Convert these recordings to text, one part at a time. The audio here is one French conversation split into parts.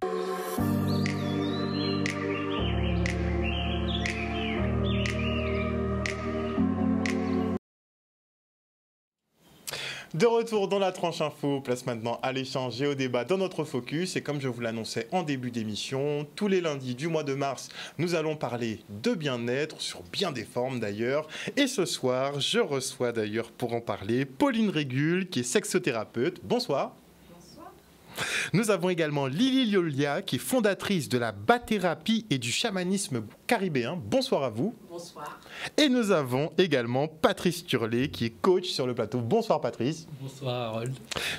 De retour dans la tranche info, place maintenant à l'échange et au débat dans notre focus. Et comme je vous l'annonçais en début d'émission, tous les lundis du mois de mars, nous allons parler de bien-être, sur bien des formes d'ailleurs. Et ce soir, je reçois d'ailleurs pour en parler Pauline Régul, qui est sexothérapeute. Bonsoir. Nous avons également Lily Liolia, qui est fondatrice de la bathérapie et du chamanisme caribéen. Bonsoir à vous. Bonsoir. Et nous avons également Patrice Turlet, qui est coach sur le plateau. Bonsoir Patrice. Bonsoir Harold.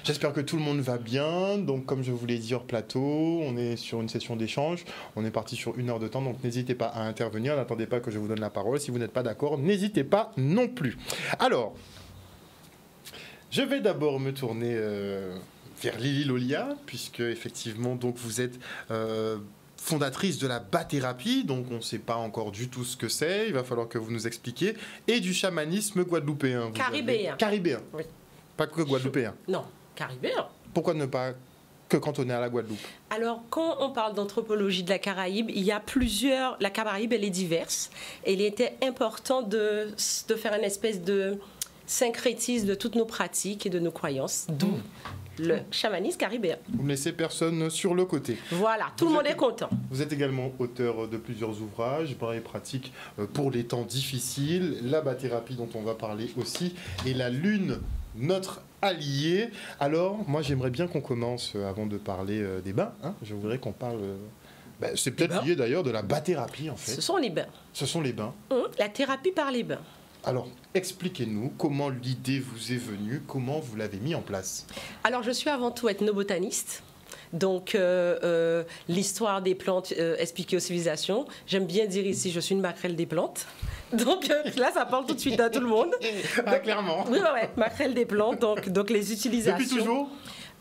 J'espère que tout le monde va bien. Donc comme je vous l'ai dit hors plateau, on est sur une session d'échange. On est parti sur 1 heure de temps, donc n'hésitez pas à intervenir. N'attendez pas que je vous donne la parole. Si vous n'êtes pas d'accord, n'hésitez pas non plus. Alors, je vais d'abord me tourner vers Lily Liolia, puisque effectivement donc vous êtes fondatrice de la bathérapie, donc on ne sait pas encore du tout ce que c'est, il va falloir que vous nous expliquiez, et du chamanisme guadeloupéen. Caribéen. Caribéen. Oui. Pas que guadeloupéen. Non, caribéen. Pourquoi ne pas que cantonner à la Guadeloupe? Alors, quand on parle d'anthropologie de la Caraïbe, il y a plusieurs... La Caraïbe, elle est diverse. Et il était important de faire une espèce de syncrétisme de toutes nos pratiques et de nos croyances, d'où le chamanisme caribéen. Vous ne laissez personne sur le côté. Voilà, tout le monde est content. Vous êtes également auteur de plusieurs ouvrages, Bras et pratiques pour les temps difficiles, la bathérapie dont on va parler aussi, et la lune, notre allié. Alors, moi j'aimerais bien qu'on commence, avant de parler des bains, hein, je voudrais qu'on parle... c'est peut-être lié d'ailleurs de la bathérapie en fait. Ce sont les bains. Ce sont les bains. La thérapie par les bains. Alors, expliquez-nous comment l'idée vous est venue, comment vous l'avez mis en place. Alors, je suis avant tout ethnobotaniste. Donc, l'histoire des plantes expliquée aux civilisations. J'aime bien dire ici, je suis une maquerelle des plantes. Donc là, ça parle tout de suite à tout le monde. Clairement. Oui, ouais, maquerelle des plantes, donc les utilisations. Depuis toujours?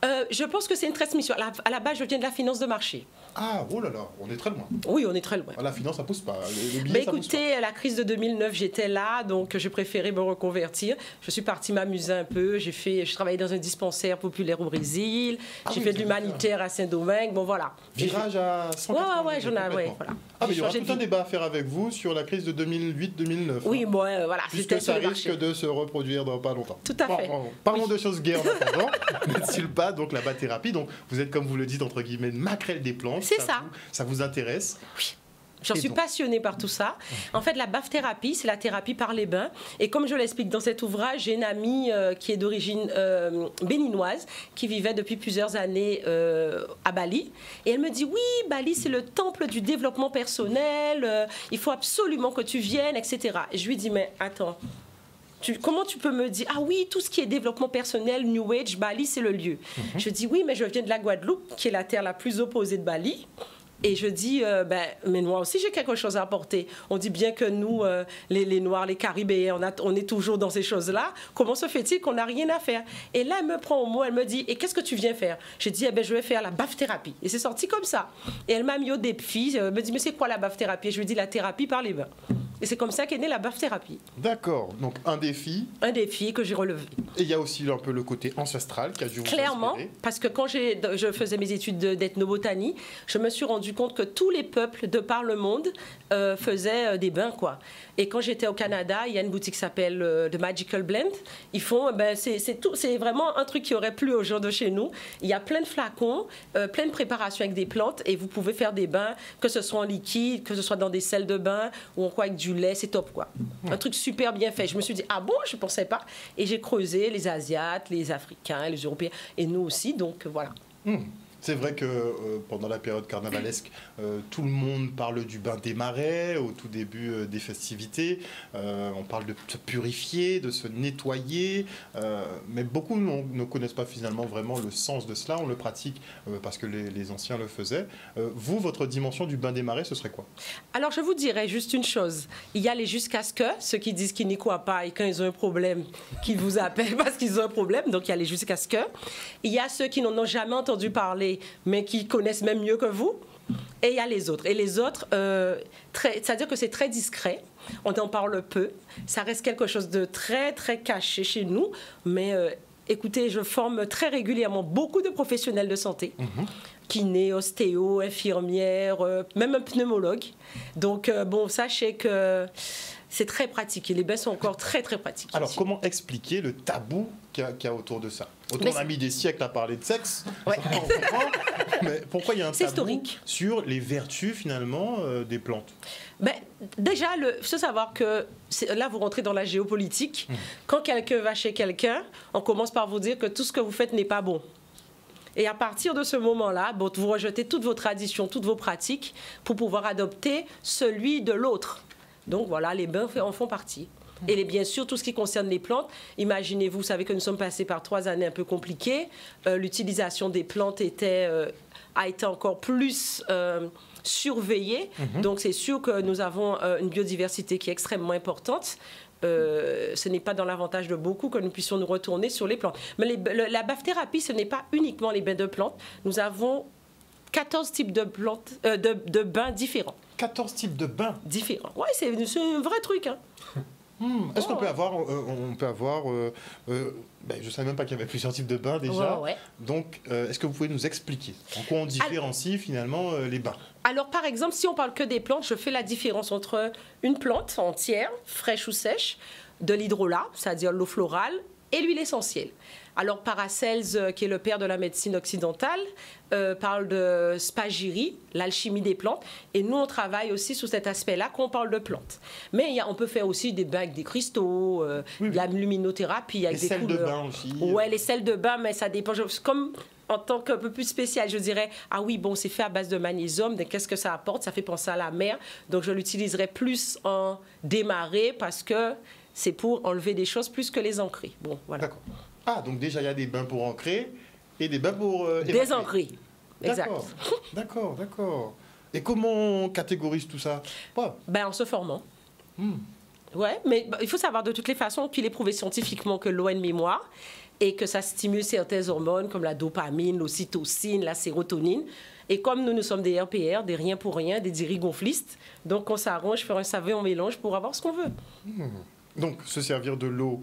Je pense que c'est une transmission. À la base, je viens de la finance de marché. Ah, oh là là, on est très loin. Oui, on est très loin. La finance, ça pousse pas. Les billets, ça pousse écoutez, pas. la crise de 2009, j'étais là, donc j'ai préféré me reconvertir. Je suis partie m'amuser un peu. Je travaillais dans un dispensaire populaire au Brésil. J'ai fait de l'humanitaire à Saint-Domingue. Bon, voilà. Virage à 180. Ouais, j'en ai, voilà. Ah, mais il y aura tout un débat à faire avec vous sur la crise de 2008-2009. Oui, bon, voilà. Puisque ça risque de se reproduire dans pas longtemps. Tout à fait. Parlons de choses guère maintenant. N'est-il pas, donc la bathérapie. Donc vous êtes, comme vous le dites, entre guillemets, maquerelle des plantes. C'est ça. Ça vous intéresse? Oui. J'en suis passionnée par tout ça. En fait, la bathérapie, c'est la thérapie par les bains. Et comme je l'explique dans cet ouvrage, j'ai une amie qui est d'origine béninoise, qui vivait depuis plusieurs années à Bali. Et elle me dit, oui, Bali, c'est le temple du développement personnel. Il faut absolument que tu viennes, etc. Et je lui dis, mais attends. Comment tu peux me dire, ah oui, tout ce qui est développement personnel, New Age, Bali, c'est le lieu. Je dis, oui, mais je viens de la Guadeloupe, qui est la terre la plus opposée de Bali. Et je dis, mais moi aussi j'ai quelque chose à apporter. On dit bien que nous, les Noirs, les Caribéens, on est toujours dans ces choses-là. Comment se fait-il qu'on n'a rien à faire? Et là, elle me prend au mot, elle me dit, et qu'est-ce que tu viens faire? J'ai dit, je vais faire la bathérapie. Et c'est sorti comme ça. Et elle m'a mis au défi, elle me dit, mais c'est quoi la bathérapie? Et je lui dis, la thérapie par les bains. Et c'est comme ça qu'est née la bathérapie. D'accord, donc un défi. Un défi que j'ai relevé. Et il y a aussi un peu le côté ancestral qui a dû vous Clairement, inspirer. parce que quand je faisais mes études d'ethnobotanie, je me suis rendu compte que tous les peuples de par le monde faisaient des bains, quoi. Et quand j'étais au Canada, il y a une boutique qui s'appelle The Magical Blend. Ils font, c'est vraiment un truc qui aurait plu aux gens de chez nous. Il y a plein de flacons, plein de préparations avec des plantes, et vous pouvez faire des bains, que ce soit en liquide, que ce soit dans des sels de bain, ou encore avec du lait, c'est top, quoi. Un truc super bien fait. Je me suis dit, ah bon, je ne pensais pas. Et j'ai creusé les Asiates, les Africains, les Européens, et nous aussi, donc voilà. C'est vrai que pendant la période carnavalesque, tout le monde parle du bain des marais au tout début des festivités. On parle de se purifier, de se nettoyer, mais beaucoup ne connaissent pas finalement vraiment le sens de cela. On le pratique parce que les anciens le faisaient. Vous, votre dimension du bain des marais, ce serait quoi? Alors, je vous dirais juste une chose. Il y a les jusqu'à ce que, ceux qui disent qu'ils n'y croient pas et quand ils ont un problème, qu'ils vous appellent parce qu'ils ont un problème. Donc, il y a les jusqu'à ce que. Il y a ceux qui n'en ont jamais entendu parler, mais qui connaissent même mieux que vous. Et il y a les autres. Et les autres, c'est-à-dire que c'est très discret. On en parle peu. Ça reste quelque chose de très, très caché chez nous. Mais Écoutez, je forme très régulièrement beaucoup de professionnels de santé. Kiné, ostéo, infirmière, même un pneumologue. Donc, bon, sachez que c'est très pratique. Et les bains sont encore très, très pratiques. Alors, ici. comment expliquer le tabou qu'il y a autour de ça? Autant on a mis des siècles à parler de sexe, ça, on comprend, mais pourquoi il y a un tabou historique sur les vertus, finalement, des plantes? Ben, déjà, il faut savoir que là, vous rentrez dans la géopolitique. Quand quelqu'un va chez quelqu'un, on commence par vous dire que tout ce que vous faites n'est pas bon. Et à partir de ce moment-là, bon, vous rejetez toutes vos traditions, toutes vos pratiques pour pouvoir adopter celui de l'autre. Donc voilà, les bains en font partie. Et bien sûr, tout ce qui concerne les plantes, imaginez-vous, vous savez que nous sommes passés par 3 années un peu compliquées. L'utilisation des plantes a été encore plus surveillée. Donc c'est sûr que nous avons une biodiversité qui est extrêmement importante. Ce n'est pas dans l'avantage de beaucoup que nous puissions nous retourner sur les plantes. Mais la bafthérapie, ce n'est pas uniquement les bains de plantes. Nous avons 14 types de plantes, de bains différents. 14 types de bains différents. Oui, c'est un vrai truc. Hein. Est-ce qu'on peut avoir, ben, je ne savais même pas qu'il y avait plusieurs types de bains déjà. Ouais. Donc, est-ce que vous pouvez nous expliquer en quoi on différencie finalement les bains? Alors, par exemple, si on parle que des plantes, je fais la différence entre une plante entière, fraîche ou sèche, de l'hydrolat, c'est-à-dire l'eau florale, et l'huile essentielle. Alors, Paracels, qui est le père de la médecine occidentale, parle de spagyrie, l'alchimie des plantes. Et nous, on travaille aussi sous cet aspect-là quand on parle de plantes. Mais on peut faire aussi des bains avec des cristaux, de la luminothérapie avec des couleurs. Les sels de bain aussi. Oui, les sels de bain, mais ça dépend. Comme en tant qu'un peu plus spécial, je dirais, ah oui, bon, c'est fait à base de magnésium, donc qu'est-ce que ça apporte? Ça fait penser à la mer. Donc, je l'utiliserai plus en démarré parce que c'est pour enlever des choses plus que les ancrer. Bon, voilà. D'accord. Ah, donc déjà, il y a des bains pour ancrer et des bains pour désancrer. Exact. D'accord. Et comment on catégorise tout ça? Ben, en se formant. Ouais, mais il faut savoir de toutes les façons qu'il est prouvé scientifiquement que l'eau a une mémoire et que ça stimule certaines hormones comme la dopamine, l'ocytocine, la sérotonine. Et comme nous sommes des RPR, des rien pour rien, des dirigonflistes, donc on s'arrange, faire un savon mélange pour avoir ce qu'on veut. Donc, se servir de l'eau,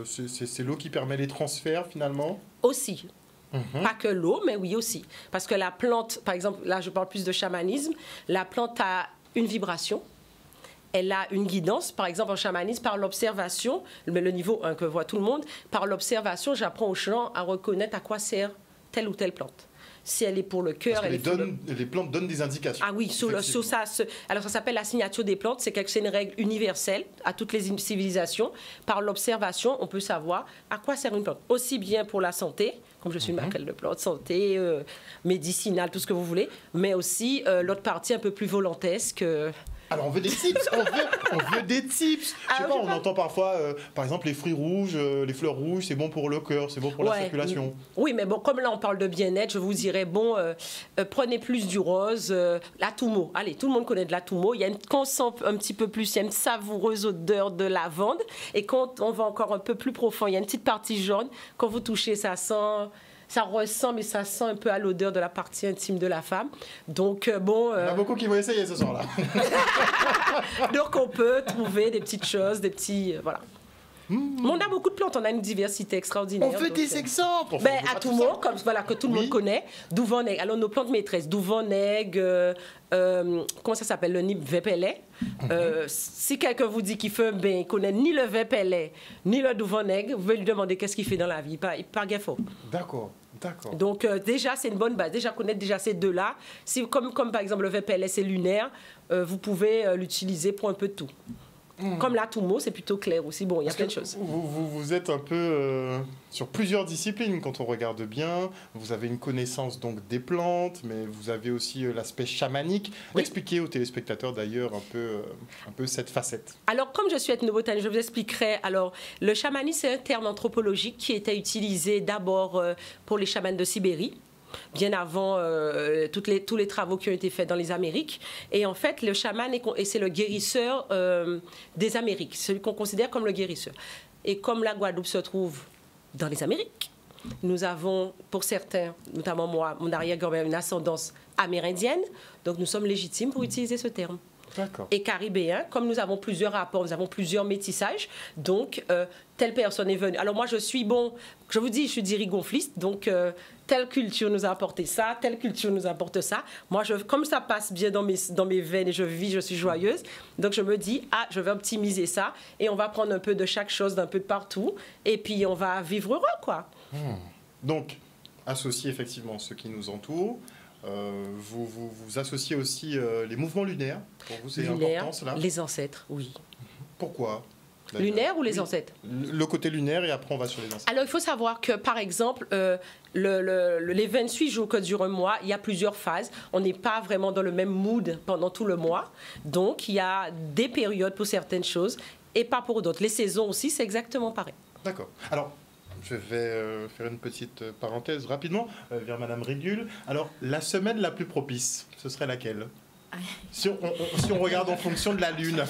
c'est l'eau qui permet les transferts finalement? Aussi. Pas que l'eau, mais oui aussi. Parce que la plante, par exemple, là je parle plus de chamanisme, la plante a une vibration, elle a une guidance. Par exemple, en chamanisme, par l'observation, le niveau 1 que voit tout le monde, par l'observation, j'apprends aux gens à reconnaître à quoi sert telle ou telle plante. Si elle est pour le cœur, les plantes donnent des indications. Ah oui, sur ça. Alors ça s'appelle la signature des plantes. C'est une règle universelle à toutes les civilisations. Par l'observation, on peut savoir à quoi sert une plante. Aussi bien pour la santé, comme je suis une marque de plantes, santé, médicinale, tout ce que vous voulez, mais aussi l'autre partie un peu plus volantesque. Alors on veut des tips, on veut des tips. Je sais pas, on entend parfois, par exemple, les fruits rouges, les fleurs rouges, c'est bon pour le cœur, c'est bon pour la circulation. Oui, mais bon, comme là on parle de bien-être, je vous dirais, bon, prenez plus du rose, l'atoumo. Allez, tout le monde connaît de l'atoumo. Il y a qu'on sent un petit peu plus, il y a une savoureuse odeur de lavande. Et quand on va encore un peu plus profond, il y a une petite partie jaune. Quand vous touchez, ça sent... Ça ressemble et ça sent un peu à l'odeur de la partie intime de la femme. Donc, bon... Il y en a beaucoup qui vont essayer ce soir-là. Donc, on peut trouver des petites choses, des petits... voilà. Mais on a beaucoup de plantes, on a une diversité extraordinaire. On fait des exemples. Atoumo, comme voilà, que tout le monde connaît. Douvoneg. Alors, nos plantes maîtresses, Douvoneg, comment ça s'appelle? Le nib vepellet. Si quelqu'un vous dit qu'il fait un bain, il ne connaît ni le vepellet, ni le Douvoneg, vous pouvez lui demander qu'est-ce qu'il fait dans la vie. Il part gaffe. D'accord. Donc, déjà, c'est une bonne base. Déjà, connaître déjà ces deux-là. Si, comme par exemple, le vepellet, c'est lunaire, vous pouvez l'utiliser pour un peu de tout. Comme l'atoumo, c'est plutôt clair aussi. Bon, il y a plein de choses. Vous êtes un peu sur plusieurs disciplines quand on regarde bien. Vous avez une connaissance donc des plantes, mais vous avez aussi l'aspect chamanique. Oui. Expliquez aux téléspectateurs d'ailleurs un peu cette facette. Alors, comme je suis ethnobotaniste, je vous expliquerai. Alors, le chamanisme, c'est un terme anthropologique qui était utilisé d'abord pour les chamans de Sibérie, bien avant tous les travaux qui ont été faits dans les Amériques. Et en fait, le chaman, c'est le guérisseur des Amériques, celui qu'on considère comme le guérisseur. Et comme la Guadeloupe se trouve dans les Amériques, nous avons, pour certains, notamment moi, mon arrière-grand-mère, une ascendance amérindienne, donc nous sommes légitimes pour utiliser ce terme. et caribéen. Comme nous avons plusieurs rapports, nous avons plusieurs métissages, donc telle personne est venue. Alors moi, je suis je suis dirigonfliste, donc telle culture nous a apporté ça, telle culture nous apporte ça. Moi, comme ça passe bien dans mes veines et je suis joyeuse, donc je me dis, je vais optimiser ça et on va prendre un peu de chaque chose, d'un peu de partout, et puis on va vivre heureux, quoi. Donc, associer effectivement ceux qui nous entourent. Vous associez aussi les mouvements lunaires. Pour vous, c'est important, cela? Les ancêtres, oui. Pourquoi? Lunaire ou les ancêtres? Le côté lunaire, et après on va sur les ancêtres. Alors il faut savoir que par exemple, les 28 jours que dure un mois, il y a plusieurs phases. On n'est pas vraiment dans le même mood pendant tout le mois. Donc il y a des périodes pour certaines choses et pas pour d'autres. Les saisons aussi, c'est exactement pareil. D'accord. Alors, je vais faire une petite parenthèse rapidement vers Madame Régule. Alors, la semaine la plus propice, ce serait laquelle? Si on regarde en fonction de la lune.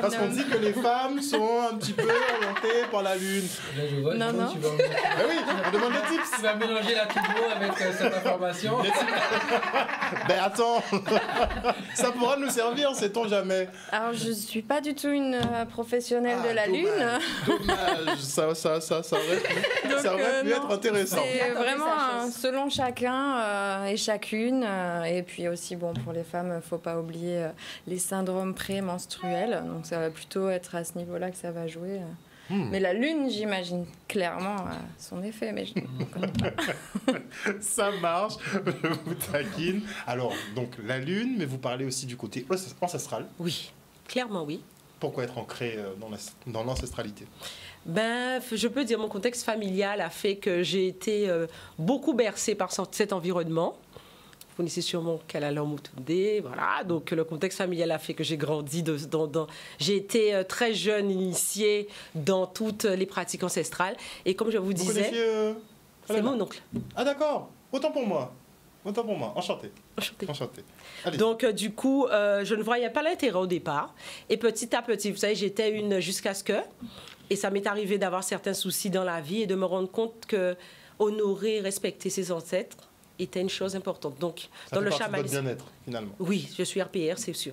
Parce qu'on dit que les femmes sont un petit peu orientées par la lune. Là, je vois, non. Tu vas... Ben oui, on demande des tips. Tu vas mélanger la tubo avec cette information. Ben attends, ça pourra nous servir, sait-on jamais. Alors, je ne suis pas du tout une professionnelle de la Lune. Dommage, ça aurait pu être intéressant. C'est vraiment selon chacun et chacune. Et puis aussi, pour les femmes, il ne faut pas oublier les syndromes prémenstruels. Donc, ça va plutôt être à ce niveau-là que ça va jouer. Mais la Lune, j'imagine clairement son effet, mais je ne connais pas. Ça marche, je vous taquine. Alors, donc la Lune, mais vous parlez aussi du côté ancestral. Oui, clairement oui. Pourquoi être ancré dans l'ancestralité? Je peux dire mon contexte familial a fait que j'ai été beaucoup bercée par cet environnement. Vous connaissez sûrement Kalala Mutunde, voilà. Donc le contexte familial a fait que j'ai grandi j'ai été très jeune initiée dans toutes les pratiques ancestrales. Et comme je vous disais, c'est mon oncle. Ah d'accord, autant pour moi. Enchanté. Donc, du coup, je ne voyais pas l'intérêt au départ. Et petit à petit, vous savez, j'étais une jusqu'à ce que... Et ça m'est arrivé d'avoir certains soucis dans la vie et de me rendre compte que honorer, respecter ses ancêtres était une chose importante. Donc, ça dans le chamanisme... Ça fait partie de votre bien-être, finalement. Oui, je suis RPR, c'est sûr.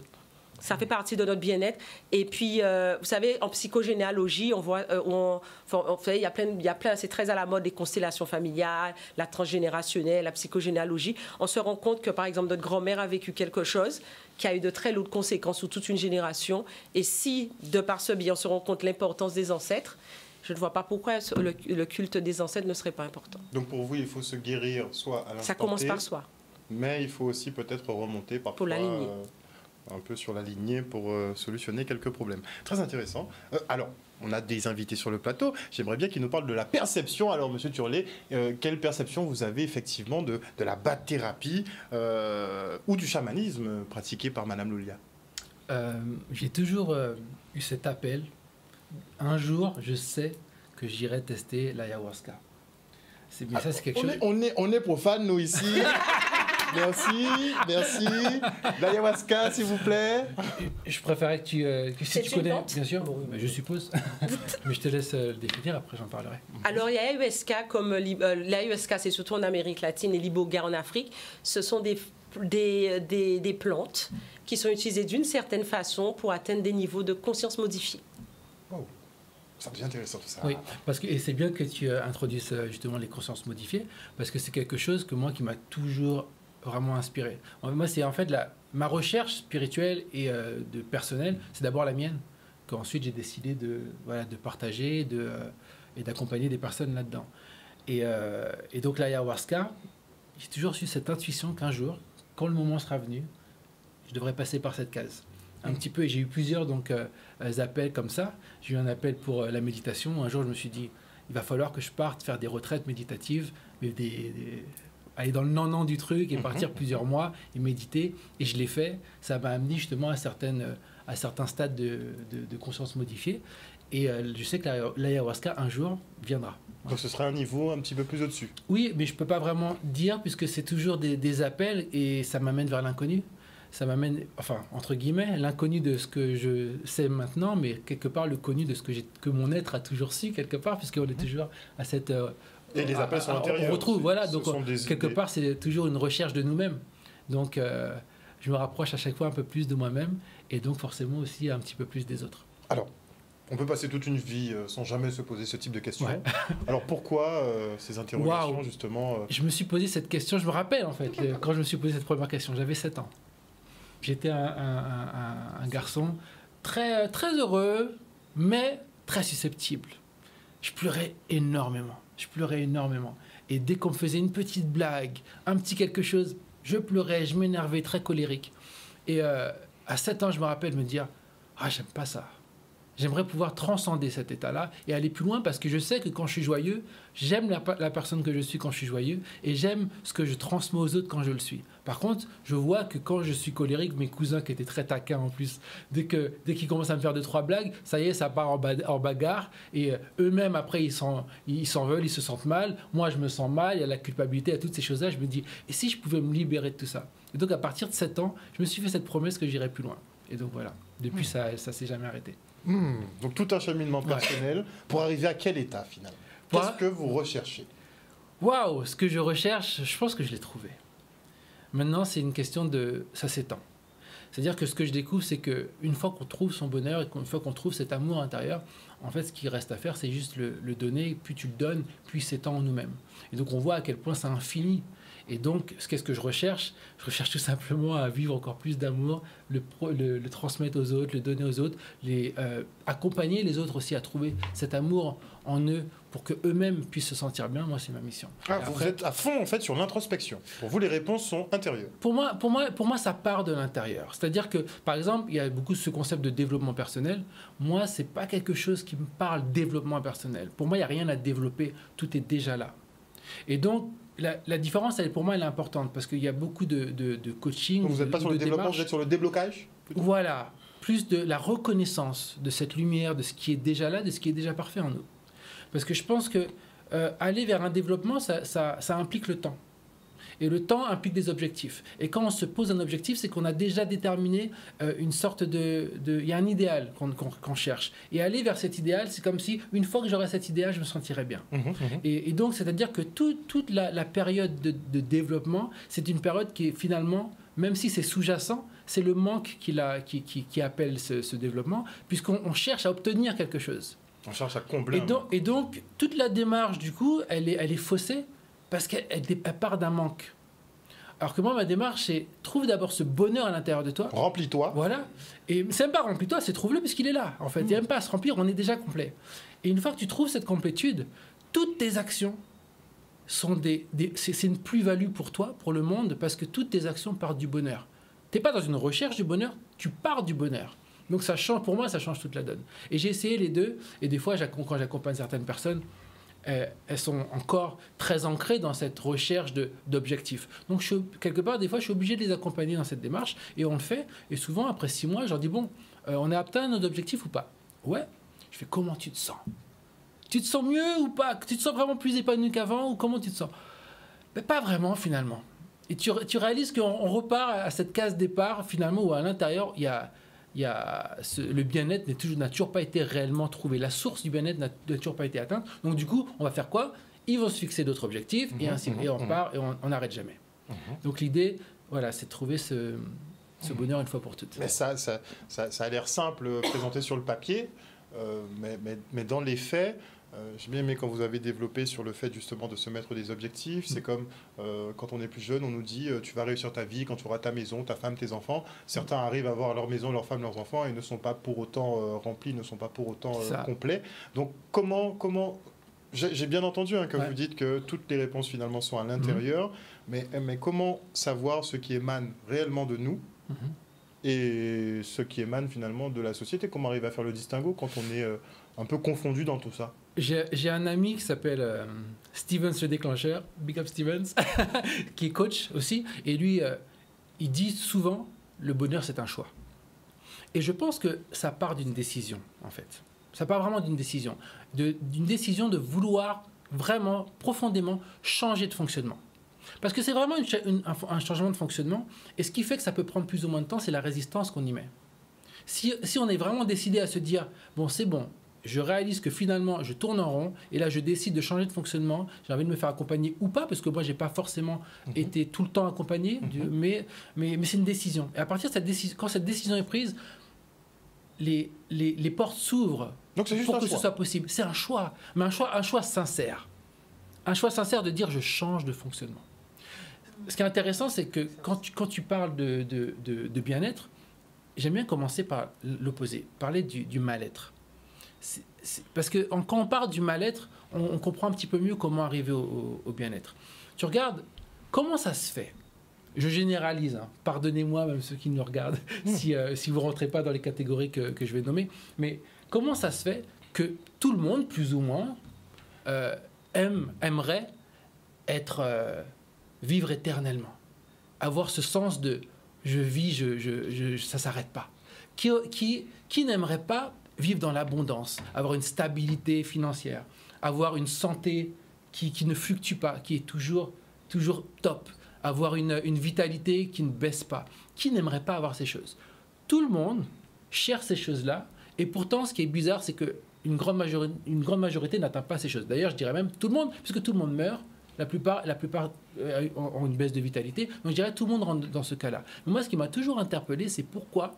Ça fait partie de notre bien-être. Et puis, vous savez, en psychogénéalogie, on voit, il y a plein, c'est très à la mode, les constellations familiales, la transgénérationnelle, la psychogénéalogie. On se rend compte que, par exemple, notre grand-mère a vécu quelque chose qui a eu de très lourdes conséquences sur toute une génération. Et si, de par ce biais, on se rend compte de l'importance des ancêtres, je ne vois pas pourquoi le culte des ancêtres ne serait pas important. Donc, pour vous, il faut se guérir soit à l'instant T. Ça commence par soi. Mais il faut aussi peut-être remonter parfois... Pour l'aligner. Un peu sur la lignée pour solutionner quelques problèmes. Très intéressant. Alors, on a des invités sur le plateau. J'aimerais bien qu'ils nous parlent de la perception. Alors, Monsieur Turlet, quelle perception vous avez effectivement de la bathérapie ou du chamanisme pratiqué par Madame Loulia? J'ai toujours eu cet appel. Un jour, je sais que j'irai tester l'ayahuasca. Ça, c'est quelque chose... On est profanes, nous, ici. Merci. L'ayahuasca, s'il vous plaît. Je préférais que si tu connais, bien sûr, je suppose. Mais je te laisse définir, après j'en parlerai. Alors, l'ayahuasca, l'ayahuasca, c'est surtout en Amérique latine et l'iboga en Afrique. Ce sont des plantes qui sont utilisées d'une certaine façon pour atteindre des niveaux de conscience modifiés. Oh. Ça devient intéressant tout ça. Oui, et c'est bien que tu introduises justement les consciences modifiées, parce que c'est quelque chose qui m'a toujours vraiment inspiré. Moi, c'est en fait ma recherche spirituelle et de personnelle, c'est d'abord la mienne, qu'ensuite j'ai décidé de partager et d'accompagner des personnes là-dedans. Et donc l'ayahuasca, j'ai toujours eu cette intuition qu'un jour, quand le moment sera venu, je devrais passer par cette case. Un petit peu, et j'ai eu plusieurs appels comme ça. J'ai eu un appel pour la méditation. Un jour, je me suis dit, il va falloir que je parte faire des retraites méditatives, mais aller dans le nan-nan du truc et partir plusieurs mois et méditer. Et je l'ai fait. Ça m'a amené justement à certains stades de conscience modifiée. Et je sais que l'ayahuasca, un jour, viendra. Donc ce sera un niveau un petit peu plus au-dessus. Oui, mais je ne peux pas vraiment dire, puisque c'est toujours des appels et ça m'amène vers l'inconnu. Ça m'amène, enfin, entre guillemets, l'inconnu de ce que je sais maintenant, mais quelque part le connu de ce que mon être a toujours su, quelque part, puisqu'on est toujours à cette... et les appels sont antérieurs. On retrouve, voilà, donc quelque part, c'est toujours une recherche de nous-mêmes. Donc, je me rapproche à chaque fois un peu plus de moi-même et donc forcément aussi un petit peu plus des autres. Alors, on peut passer toute une vie sans jamais se poser ce type de questions. Ouais. Alors pourquoi ces interrogations, justement Je me suis posé cette question, je me rappelle en fait, quand je me suis posé cette première question, j'avais 7 ans. J'étais un garçon très, très heureux, mais très susceptible. Je pleurais énormément. Et dès qu'on me faisait une petite blague, un petit quelque chose, je pleurais, je m'énervais, très colérique. Et à 7 ans, je me rappelle me dire « Ah, j'aime pas ça ». J'aimerais pouvoir transcender cet état-là et aller plus loin parce que je sais que quand je suis joyeux, j'aime la personne que je suis quand je suis joyeux et j'aime ce que je transmets aux autres quand je le suis. Par contre, je vois que quand je suis colérique, mes cousins qui étaient très taquins en plus, dès qu'ils commencent à me faire 2-3 blagues, ça y est, ça part en bagarre et eux-mêmes après ils s'en veulent, ils se sentent mal. Moi, je me sens mal, il y a la culpabilité, il y a toutes ces choses-là. Je me dis, et si je pouvais me libérer de tout ça? Et donc à partir de 7 ans, je me suis fait cette promesse que j'irais plus loin. Et donc voilà, depuis ça s'est jamais arrêté. Donc tout un cheminement personnel pour arriver à quel état finalement? Qu'est-ce que vous recherchez? Waouh, ce que je recherche, je pense que je l'ai trouvé. Maintenant, c'est une question de... ça s'étend. C'est-à-dire que ce que je découvre, c'est qu'une fois qu'on trouve son bonheur et qu'une fois qu'on trouve cet amour intérieur, en fait, ce qui reste à faire, c'est juste le donner. Plus tu le donnes, plus il s'étend en nous-mêmes. Et donc, on voit à quel point c'est infini. Et donc, qu'est-ce que je recherche? Je recherche tout simplement à vivre encore plus d'amour, le transmettre aux autres, le donner aux autres, accompagner les autres aussi à trouver cet amour en eux pour qu'eux-mêmes puissent se sentir bien. Moi, c'est ma mission. Vous êtes à fond en fait sur l'introspection. Pour vous, les réponses sont intérieures. Pour moi, ça part de l'intérieur. C'est-à-dire que, par exemple, il y a beaucoup ce concept de développement personnel. Moi, c'est pas quelque chose qui me parle développement personnel. Pour moi, il n'y a rien à développer. Tout est déjà là. Et donc, la différence, pour moi, elle est importante parce qu'il y a beaucoup de coaching. Donc vous n'êtes pas sur le développement, vous êtes sur le déblocage plutôt? Voilà, plus de la reconnaissance de cette lumière, de ce qui est déjà là, de ce qui est déjà parfait en nous. Parce que je pense que aller vers un développement, ça implique le temps. Et le temps implique des objectifs. Et quand on se pose un objectif, c'est qu'on a déjà déterminé une sorte il y a un idéal qu'on cherche. Et aller vers cet idéal, c'est comme si, une fois que j'aurai cet idéal, je me sentirais bien. Et donc, c'est-à-dire que toute la période de développement, c'est une période qui est finalement, même si c'est sous-jacent, c'est le manque qui appelle ce développement, puisqu'on cherche à obtenir quelque chose. On cherche à combler. Et donc, toute la démarche, du coup, elle est faussée. Parce qu'elle part d'un manque. Alors que moi, ma démarche, c'est trouve d'abord ce bonheur à l'intérieur de toi. Remplis-toi. Voilà. Et c'est même pas remplis-toi, c'est trouve-le puisqu'il est là. En fait, il n'y a même pas à se remplir, on est déjà complet. Et une fois que tu trouves cette complétude, toutes tes actions sont c'est une plus-value pour toi, pour le monde, parce que toutes tes actions partent du bonheur. Tu n'es pas dans une recherche du bonheur, tu pars du bonheur. Donc ça change, pour moi, ça change toute la donne. Et j'ai essayé les deux, et des fois, quand j'accompagne certaines personnes, elles sont encore très ancrées dans cette recherche d'objectifs. Donc, quelque part, des fois, je suis obligé de les accompagner dans cette démarche, et on le fait. Et souvent, après 6 mois, je leur dis, bon, on a atteint notre objectif ou pas? Ouais. Je fais, comment tu te sens? Tu te sens mieux ou pas? Tu te sens vraiment plus épanoui qu'avant, ou comment tu te sens? Mais pas vraiment, finalement. Et tu réalises qu'on repart à cette case départ, finalement, où à l'intérieur, le bien-être n'a toujours pas été réellement trouvé. La source du bien-être n'a toujours pas été atteinte. Donc du coup, on va faire quoi? Ils vont se fixer d'autres objectifs et ainsi et on part et on n'arrête jamais. Donc l'idée, voilà, c'est de trouver ce bonheur une fois pour toutes. Mais ça a l'air simple présenté sur le papier, mais dans les faits, j'ai bien aimé quand vous avez développé sur le fait justement de se mettre des objectifs. C'est comme quand on est plus jeune, on nous dit tu vas réussir ta vie quand tu auras ta maison, ta femme, tes enfants. Certains arrivent à avoir leur maison, leur femme, leurs enfants et ne sont pas pour autant remplis, ne sont pas pour autant complets. Donc comment j'ai bien entendu que vous dites que toutes les réponses finalement sont à l'intérieur, mais comment savoir ce qui émane réellement de nous et ce qui émane finalement de la société? Comment arriver à faire le distinguo quand on est un peu confondu dans tout ça? J'ai un ami qui s'appelle Stevens le déclencheur, Big Up Stevens, qui est coach aussi. Et lui, il dit souvent, le bonheur, c'est un choix. Et je pense que ça part d'une décision, en fait. Ça part vraiment d'une décision. D'une décision de vouloir vraiment, profondément, changer de fonctionnement. Parce que c'est vraiment un changement de fonctionnement. Et ce qui fait que ça peut prendre plus ou moins de temps, c'est la résistance qu'on y met. Si on est vraiment décidé à se dire, bon, c'est bon, je réalise que finalement, je tourne en rond et là, je décide de changer de fonctionnement. J'ai envie de me faire accompagner ou pas, parce que moi, je n'ai pas forcément été tout le temps accompagné, mais c'est une décision. Et à partir de cette décision, quand cette décision est prise, les portes s'ouvrent pour que ce soit possible. C'est un choix, mais un choix sincère. Un choix sincère de dire je change de fonctionnement. Ce qui est intéressant, c'est que quand tu parles de bien-être, j'aime bien commencer par l'opposé, parler du mal-être. Parce que quand on parle du mal-être, on comprend un petit peu mieux comment arriver au bien-être. Tu regardes, comment ça se fait? Je généralise, hein. Pardonnez-moi, même ceux qui nous regardent, si vous ne rentrez pas dans les catégories que je vais nommer, mais comment ça se fait que tout le monde, plus ou moins, aimerait vivre éternellement, avoir ce sens de je vis, ça ne s'arrête pas. Qui n'aimerait pas vivre dans l'abondance, avoir une stabilité financière, avoir une santé qui ne fluctue pas, qui est toujours top, avoir une vitalité qui ne baisse pas. Qui n'aimerait pas avoir ces choses? Tout le monde cherche ces choses-là, et pourtant, ce qui est bizarre, c'est qu'une grande majorité n'atteint pas ces choses. D'ailleurs, je dirais même tout le monde, puisque tout le monde meurt, la plupart ont une baisse de vitalité. Donc, je dirais tout le monde rentre dans ce cas-là. Mais moi, ce qui m'a toujours interpellé, c'est pourquoi...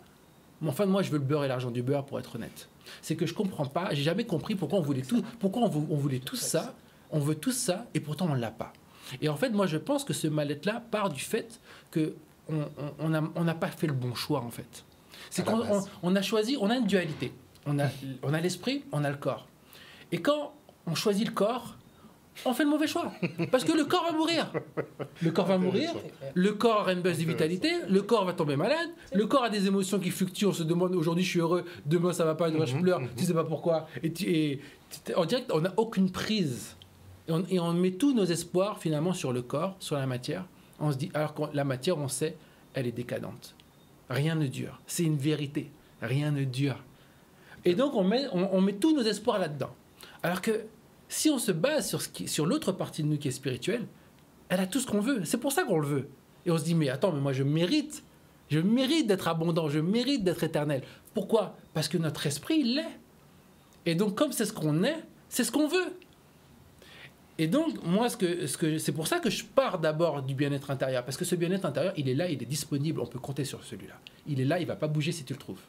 Enfin, moi, je veux le beurre et l'argent du beurre, pour être honnête. C'est que je ne comprends pas, j'ai jamais compris pourquoi on voulait tout ça, on veut tout ça, et pourtant on ne l'a pas. Et en fait, moi, je pense que ce mal-être-là part du fait qu'on n'a pas fait le bon choix, en fait. C'est qu'on a choisi, on a une dualité. On a l'esprit, on a le corps. Et quand on choisit le corps, on fait le mauvais choix. Parce que le corps va mourir. Le corps va mourir, le corps a une baisse de vitalité, le corps va tomber malade, le corps a des émotions qui fluctuent, on se demande aujourd'hui je suis heureux, demain ça va pas, demain je pleure, tu sais pas pourquoi. Et on dirait qu'on n'a aucune prise. Et on met tous nos espoirs finalement sur le corps, sur la matière. On se dit, alors que la matière, on sait, elle est décadente. Rien ne dure. C'est une vérité. Rien ne dure. Et donc on met tous nos espoirs là-dedans. Alors que si on se base sur l'autre partie de nous qui est spirituelle, elle a tout ce qu'on veut. C'est pour ça qu'on le veut. Et on se dit, mais attends, mais moi je mérite d'être abondant, je mérite d'être éternel. Pourquoi? Parce que notre esprit, il l'est. Et donc comme c'est ce qu'on est, c'est ce qu'on veut. Et donc, moi, c'est pour ça que je pars d'abord du bien-être intérieur. Parce que ce bien-être intérieur, il est là, il est disponible, on peut compter sur celui-là. Il est là, il ne va pas bouger si tu le trouves.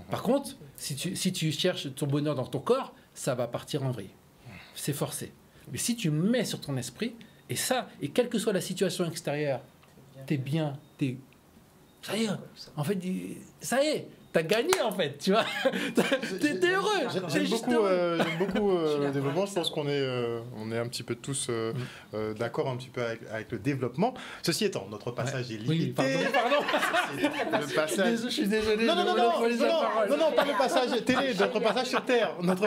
Par contre, si tu cherches ton bonheur dans ton corps, ça va partir en vrille. C'est forcé. Mais si tu mets sur ton esprit, et quelle que soit la situation extérieure, t'es bien, ça y est, en fait, ça y est, t'as gagné en fait, tu vois. T'es heureux. J'aime beaucoup le développement. Je pense qu'on est un petit peu tous d'accord un petit peu avec le développement. Ceci étant, notre passage est limité. Oui, pardon. Le passage... Je suis désolé. Non, pas le passage télé, notre passage sur Terre. Notre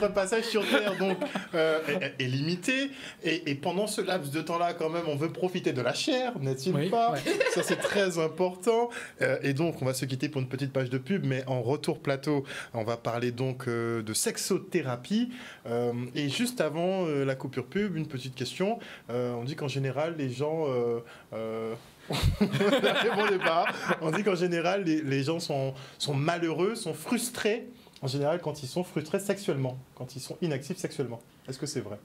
passage sur Terre, donc, est limité. Et pendant ce laps de temps-là, quand même, on veut profiter de la chair, n'est-il pas? Ouais. Ça, c'est très important. Et donc, on va se quitter pour une petite page de pub, mais en retour plateau, on va parler donc de sexothérapie. Et juste avant la coupure pub, une petite question. On dit qu'en général, les gens... on dit qu'en général, les gens sont malheureux, sont frustrés, en général, quand ils sont frustrés sexuellement, quand ils sont inactifs sexuellement. Est-ce que c'est vrai?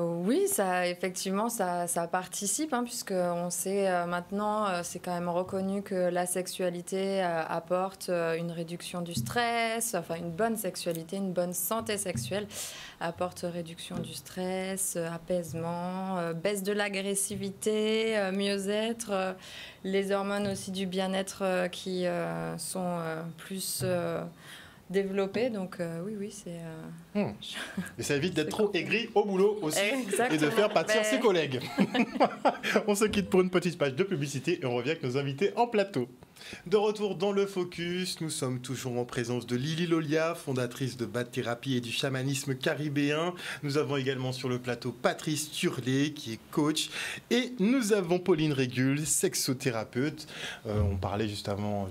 Oui, effectivement, ça participe, hein, puisqu'on sait maintenant, c'est quand même reconnu que la sexualité apporte une réduction du stress, enfin une bonne sexualité, une bonne santé sexuelle apporte réduction du stress, apaisement, baisse de l'agressivité, mieux-être, les hormones aussi du bien-être qui sont plus... développé, donc oui, c'est... Et ça évite d'être trop aigri au boulot aussi. Exactement. Et de faire pâtir ses collègues. On se quitte pour une petite page de publicité et on revient avec nos invités en plateau. De retour dans le Focus, nous sommes toujours en présence de Lily Lolia, fondatrice de Bad Therapy et du chamanisme caribéen. Nous avons également sur le plateau Patrice Turlet, qui est coach. Et nous avons Pauline Régul, sexothérapeute. On parlait juste avant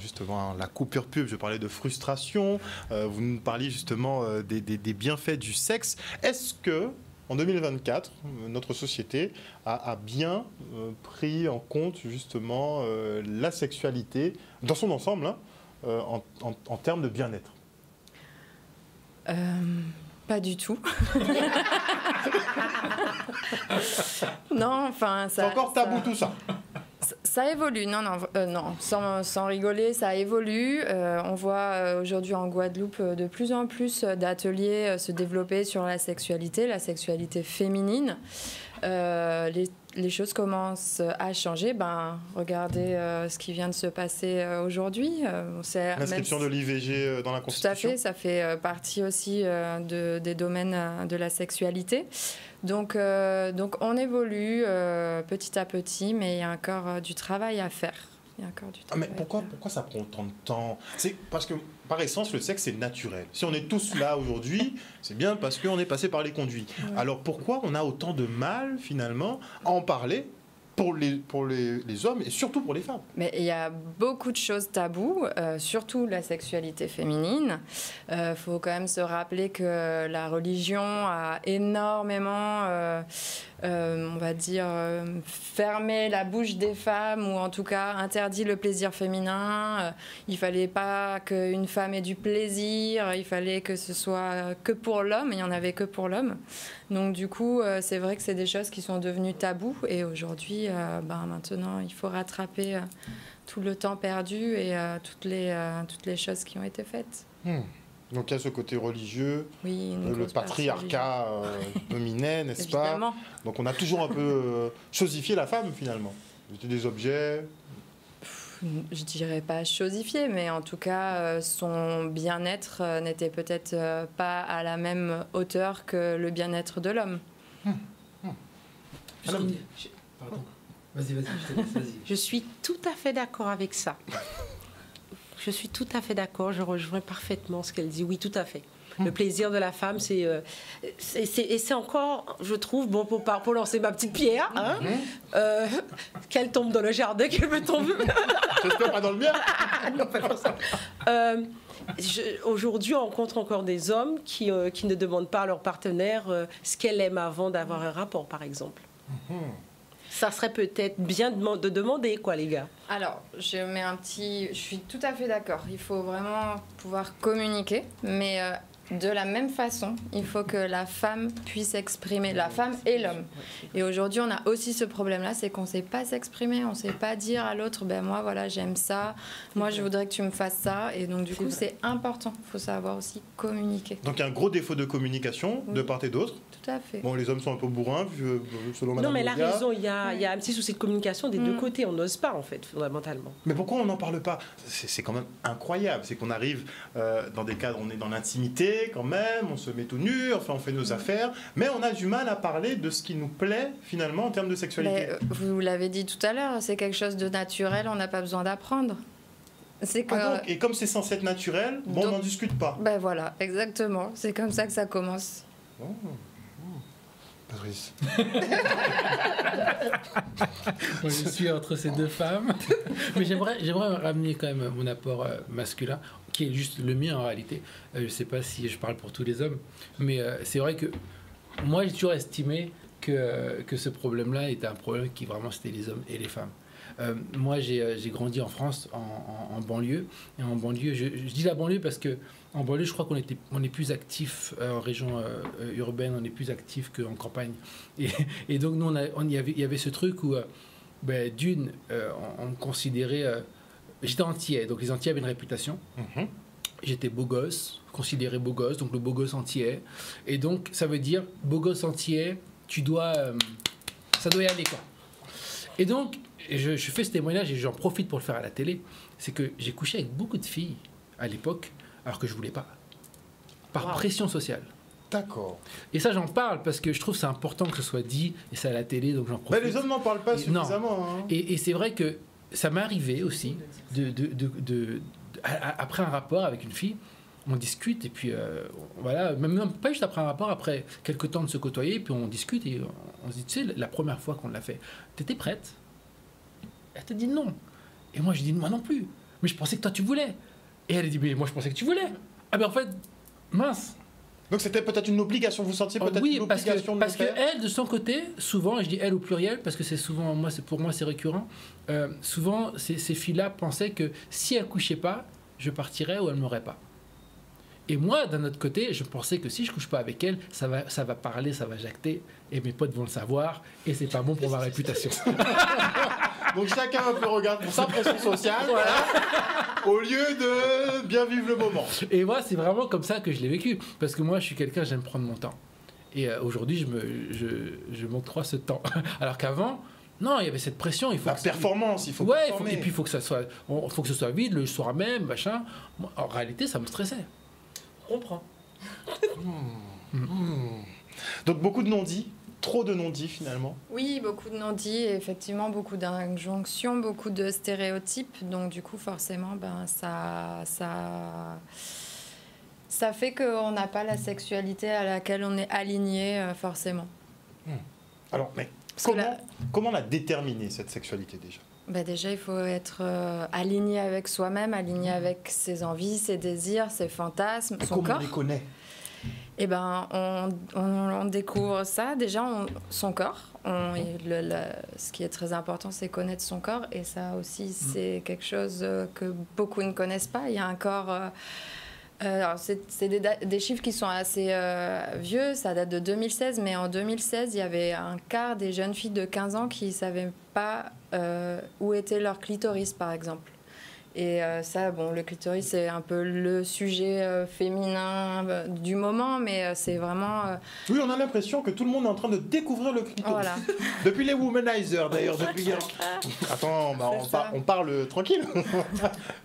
la coupure pub, je parlais de frustration. Vous nous parliez justement des bienfaits du sexe. Est-ce que, en 2024, notre société a bien pris en compte justement la sexualité dans son ensemble, hein, en termes de bien-être? Pas du tout. Non, enfin, C'est encore tabou tout ça. Ça évolue, non, sans rigoler, ça évolue. On voit aujourd'hui en Guadeloupe de plus en plus d'ateliers se développer sur la sexualité féminine. Les choses commencent à changer. Regardez ce qui vient de se passer aujourd'hui. L'inscription de l'IVG dans la Constitution. Tout à fait, ça fait partie aussi des domaines de la sexualité. Donc on évolue petit à petit, mais il y a encore du travail à faire. Mais pourquoi ça prend autant de temps? C'est parce que, par essence, le sexe, c'est naturel. Si on est tous là aujourd'hui, c'est bien parce qu'on est passé par les conduits. Ouais. Alors pourquoi on a autant de mal, finalement, à en parler pour les hommes et surtout pour les femmes? Mais il y a beaucoup de choses taboues, surtout la sexualité féminine. Faut quand même se rappeler que la religion a énormément, on va dire, fermé la bouche des femmes, ou en tout cas interdit le plaisir féminin. Il fallait pas qu'une femme ait du plaisir, il fallait que ce soit que pour l'homme, il n'y en avait que pour l'homme. Donc du coup, c'est vrai que c'est des choses qui sont devenues tabous, et aujourd'hui, maintenant, il faut rattraper tout le temps perdu et toutes les choses qui ont été faites. Donc il y a ce côté religieux, oui, le patriarcat dominait, n'est-ce pas? Donc on a toujours un peu chosifié la femme finalement. C'était des objets. Je dirais pas chosifié, mais en tout cas, son bien-être n'était peut-être pas à la même hauteur que le bien-être de l'homme. Pardon. Vas-y, Je suis tout à fait d'accord avec ça. Je suis tout à fait d'accord, je rejoins parfaitement ce qu'elle dit. Oui, tout à fait. Le plaisir de la femme, et c'est encore, je trouve, bon, pour lancer ma petite pierre, hein, qu'elle tombe dans le jardin, qu'elle me tombe. J'espère pas dans le mien. Non, pas comme ça. Aujourd'hui, on rencontre encore des hommes qui ne demandent pas à leur partenaire ce qu'elle aime avant d'avoir un rapport, par exemple. Ça serait peut-être bien de demander, quoi, les gars. Alors, je suis tout à fait d'accord. Il faut vraiment pouvoir communiquer, mais de la même façon, il faut que la femme puisse exprimer, la femme et l'homme. Et aujourd'hui, on a aussi ce problème-là, c'est qu'on ne sait pas s'exprimer, on ne sait pas dire à l'autre, moi, voilà, j'aime ça, moi, je voudrais que tu me fasses ça. Et donc, du coup, c'est important. Il faut savoir aussi communiquer. Donc, il y a un gros défaut de communication de part et d'autre. Tout à fait. Bon, les hommes sont un peu bourrins, selon Madame. Non, mais elle a raison, il y a un petit souci de communication des deux côtés. On n'ose pas, en fait, fondamentalement. Mais pourquoi on n'en parle pas? C'est quand même incroyable. C'est qu'on arrive dans des cadres, on est dans l'intimité, quand même, on se met tout nu, enfin on fait nos affaires, mais on a du mal à parler de ce qui nous plaît finalement en termes de sexualité. Mais, vous l'avez dit tout à l'heure, c'est quelque chose de naturel, on n'a pas besoin d'apprendre. Et comme c'est censé être naturel, on n'en discute pas. Voilà, exactement, c'est comme ça que ça commence. Patrice. Moi, je suis entre ces deux femmes, mais j'aimerais ramener quand même mon apport masculin, qui est juste le mien en réalité. Je ne sais pas si je parle pour tous les hommes, mais c'est vrai que moi j'ai toujours estimé que ce problème-là était un problème qui vraiment c'était les hommes et les femmes. Moi j'ai grandi en France, en banlieue, et en banlieue, je dis la banlieue parce que en banlieue, je crois qu'on est plus actif en région urbaine, on est plus actif qu'en campagne. Et donc, nous, il y avait ce truc où, d'une, on me considérait... j'étais antillais, donc les Antillais avaient une réputation. J'étais beau gosse, considéré beau gosse, donc le beau gosse antillais. Et donc, ça veut dire, beau gosse antillais, ça doit y aller, quoi. Et donc, je fais ce témoignage et j'en profite pour le faire à la télé. C'est que j'ai couché avec beaucoup de filles à l'époque, alors que je voulais pas. Par pression sociale. D'accord. Et ça, j'en parle parce que je trouve que c'est important que ce soit dit, et c'est à la télé, donc j'en profite. Mais les hommes n'en parlent pas suffisamment. Hein. Et c'est vrai que ça m'est arrivé aussi, après un rapport avec une fille, on discute, et puis voilà, même pas juste après un rapport, après quelques temps de se côtoyer, puis on discute, et on se dit, tu sais, la première fois qu'on l'a fait, t'étais prête? Elle te dit non. Et moi, je dis, moi non plus. Mais je pensais que toi, tu voulais. Et elle dit, mais moi je pensais que tu voulais. Ah ben en fait, mince. Donc c'était peut-être une obligation, vous sentiez peut-être une obligation de le faire. Parce que elle, de son côté, souvent, et je dis elle au pluriel, parce que c'est souvent, pour moi c'est récurrent, souvent ces filles-là pensaient que si elles couchaient pas, je partirais ou elle m'aurait pas. Et moi, d'un autre côté, je pensais que si je couche pas avec elle, ça va parler, ça va jacter, et mes potes vont le savoir, et c'est pas bon pour ma réputation. Donc chacun un peu regarde pour sa pression sociale, voilà, au lieu de bien vivre le moment. Et moi, c'est vraiment comme ça que je l'ai vécu, parce que moi, je suis quelqu'un, j'aime prendre mon temps. Et aujourd'hui, je m'octroie ce temps. Alors qu'avant, non, il y avait cette pression. Il faut performance, il faut performer. Et puis il faut que ça soit, faut que ce soit vide le soir même, machin. Moi, en réalité, ça me stressait. Je comprends. Donc beaucoup de non-dits, trop de non-dits finalement. Oui, beaucoup de non-dits, et effectivement beaucoup d'injonctions, beaucoup de stéréotypes. Donc du coup, forcément, ça fait qu'on n'a pas la sexualité à laquelle on est aligné, forcément. Alors, mais comment la déterminer, cette sexualité déjà ? Déjà, il faut être aligné avec soi-même, aligné avec ses envies, ses désirs, ses fantasmes, son corps. Comment on les connaît ? On découvre ça. Déjà, son corps. Ce qui est très important, c'est connaître son corps. Et ça aussi, c'est quelque chose que beaucoup ne connaissent pas. Il y a un corps... alors c'est des chiffres qui sont assez vieux, ça date de 2016, mais en 2016, il y avait un quart des jeunes filles de 15 ans qui ne savaient pas où était leur clitoris, par exemple. Et ça, le clitoris, c'est un peu le sujet féminin du moment, mais c'est vraiment... Oui, on a l'impression que tout le monde est en train de découvrir le clitoris. Voilà. Depuis les womanizers, d'ailleurs. Attends, on parle tranquille.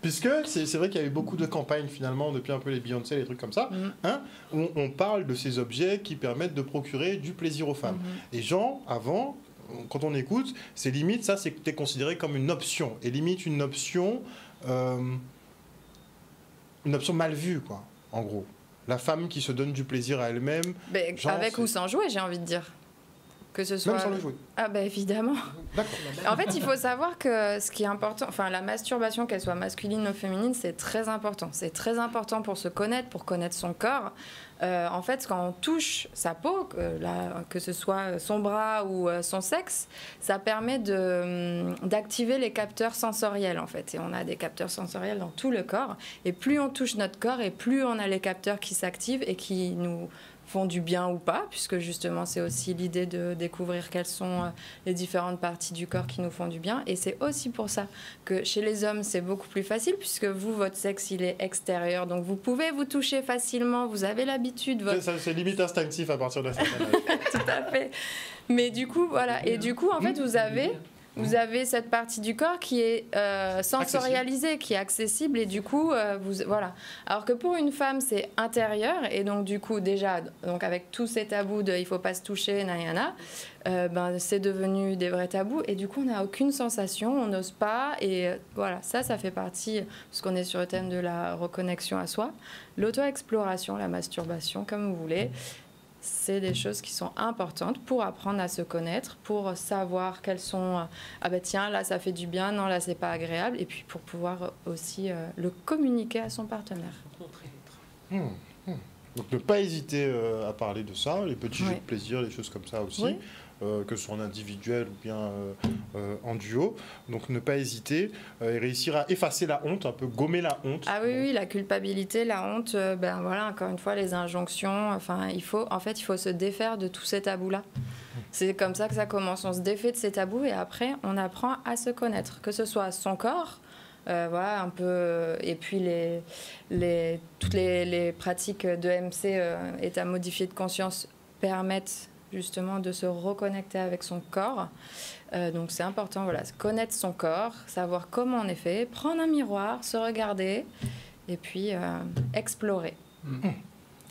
Puisque c'est vrai qu'il y a eu beaucoup de campagnes, finalement, depuis un peu les Beyoncé, les trucs comme ça, où on parle de ces objets qui permettent de procurer du plaisir aux femmes. Et Jean, avant... Quand on écoute, c'est limite, ça c'était considéré comme une option. Et limite une option mal vue, quoi, en gros. La femme qui se donne du plaisir à elle-même. Avec ou sans jouer, j'ai envie de dire. Que ce soit... Même sans le jouer. Ah évidemment. D'accord. En fait, il faut savoir que ce qui est important, la masturbation, qu'elle soit masculine ou féminine, c'est très important. C'est très important pour se connaître, pour connaître son corps. En fait, quand on touche sa peau, que ce soit son bras ou son sexe, ça permet d'activer les capteurs sensoriels, en fait. Et on a des capteurs sensoriels dans tout le corps. Et plus on touche notre corps, et plus on a les capteurs qui s'activent et qui nous font du bien ou pas, puisque justement c'est aussi l'idée de découvrir quelles sont les différentes parties du corps qui nous font du bien. Et c'est aussi pour ça que chez les hommes c'est beaucoup plus facile, puisque vous, votre sexe, il est extérieur, donc vous pouvez vous toucher facilement, vous avez l'habitude. C'est limite instinctif à partir d'un certain âge. Tout à fait. Mais du coup, voilà. Et du coup, en fait, vous avez cette partie du corps qui est sensorialisée, qui est accessible, et du coup, voilà. Alors que pour une femme, c'est intérieur, et donc du coup, déjà, avec tous ces tabous de il faut pas se toucher, c'est devenu des vrais tabous, et du coup, on n'a aucune sensation, on n'ose pas, et voilà, ça fait partie, parce qu'on est sur le thème de la reconnexion à soi, l'auto-exploration, la masturbation, comme vous voulez. C'est des choses qui sont importantes pour apprendre à se connaître, pour savoir quelles sont... tiens, là, ça fait du bien, non, là, c'est pas agréable. Et puis pour pouvoir aussi le communiquer à son partenaire. Donc ne pas hésiter à parler de ça, les petits jeux de plaisir, les choses comme ça aussi. Que ce soit en individuel ou bien en duo. Donc ne pas hésiter et réussir à effacer la honte, un peu gommer la honte. Ah oui, la culpabilité, la honte, voilà, encore une fois, les injonctions. Il faut se défaire de tous ces tabous-là. C'est comme ça que ça commence. On se défait de ces tabous et après, on apprend à se connaître. Que ce soit son corps, voilà, un peu... et puis toutes les pratiques de MC, état modifié de conscience, permettent justement de se reconnecter avec son corps. Donc c'est important, voilà, connaître son corps, savoir comment on est fait, prendre un miroir, se regarder et puis explorer.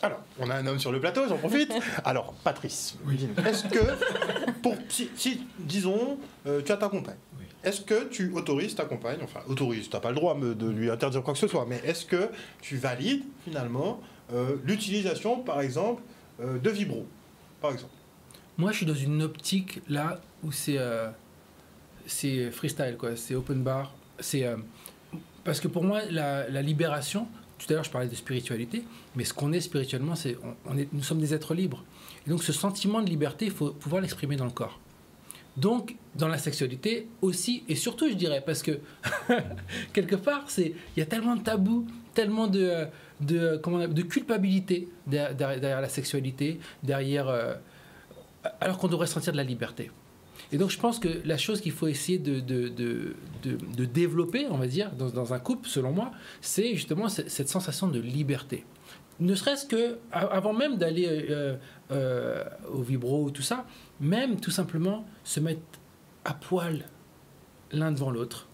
Alors, on a un homme sur le plateau, j'en profite. Alors, Patrice, est-ce que, si disons, tu as ta compagne, est-ce que tu autorises ta compagne, tu n'as pas le droit de lui interdire quoi que ce soit, mais est-ce que tu valides finalement l'utilisation, par exemple, de vibro, par exemple? Moi, je suis dans une optique là où c'est freestyle, quoi. C'est open bar. Parce que pour moi, la libération, tout à l'heure, je parlais de spiritualité, mais ce qu'on est spirituellement, nous sommes des êtres libres. Et donc, ce sentiment de liberté, il faut pouvoir l'exprimer dans le corps. Donc, dans la sexualité aussi, et surtout, je dirais, parce que quelque part, il y a tellement de tabous, tellement de culpabilité derrière la sexualité, alors qu'on devrait sentir de la liberté. Et donc, je pense que la chose qu'il faut essayer de développer, on va dire, dans un couple, selon moi, c'est justement cette sensation de liberté. Ne serait-ce que, avant même d'aller au vibro ou tout ça, même tout simplement se mettre à poil l'un devant l'autre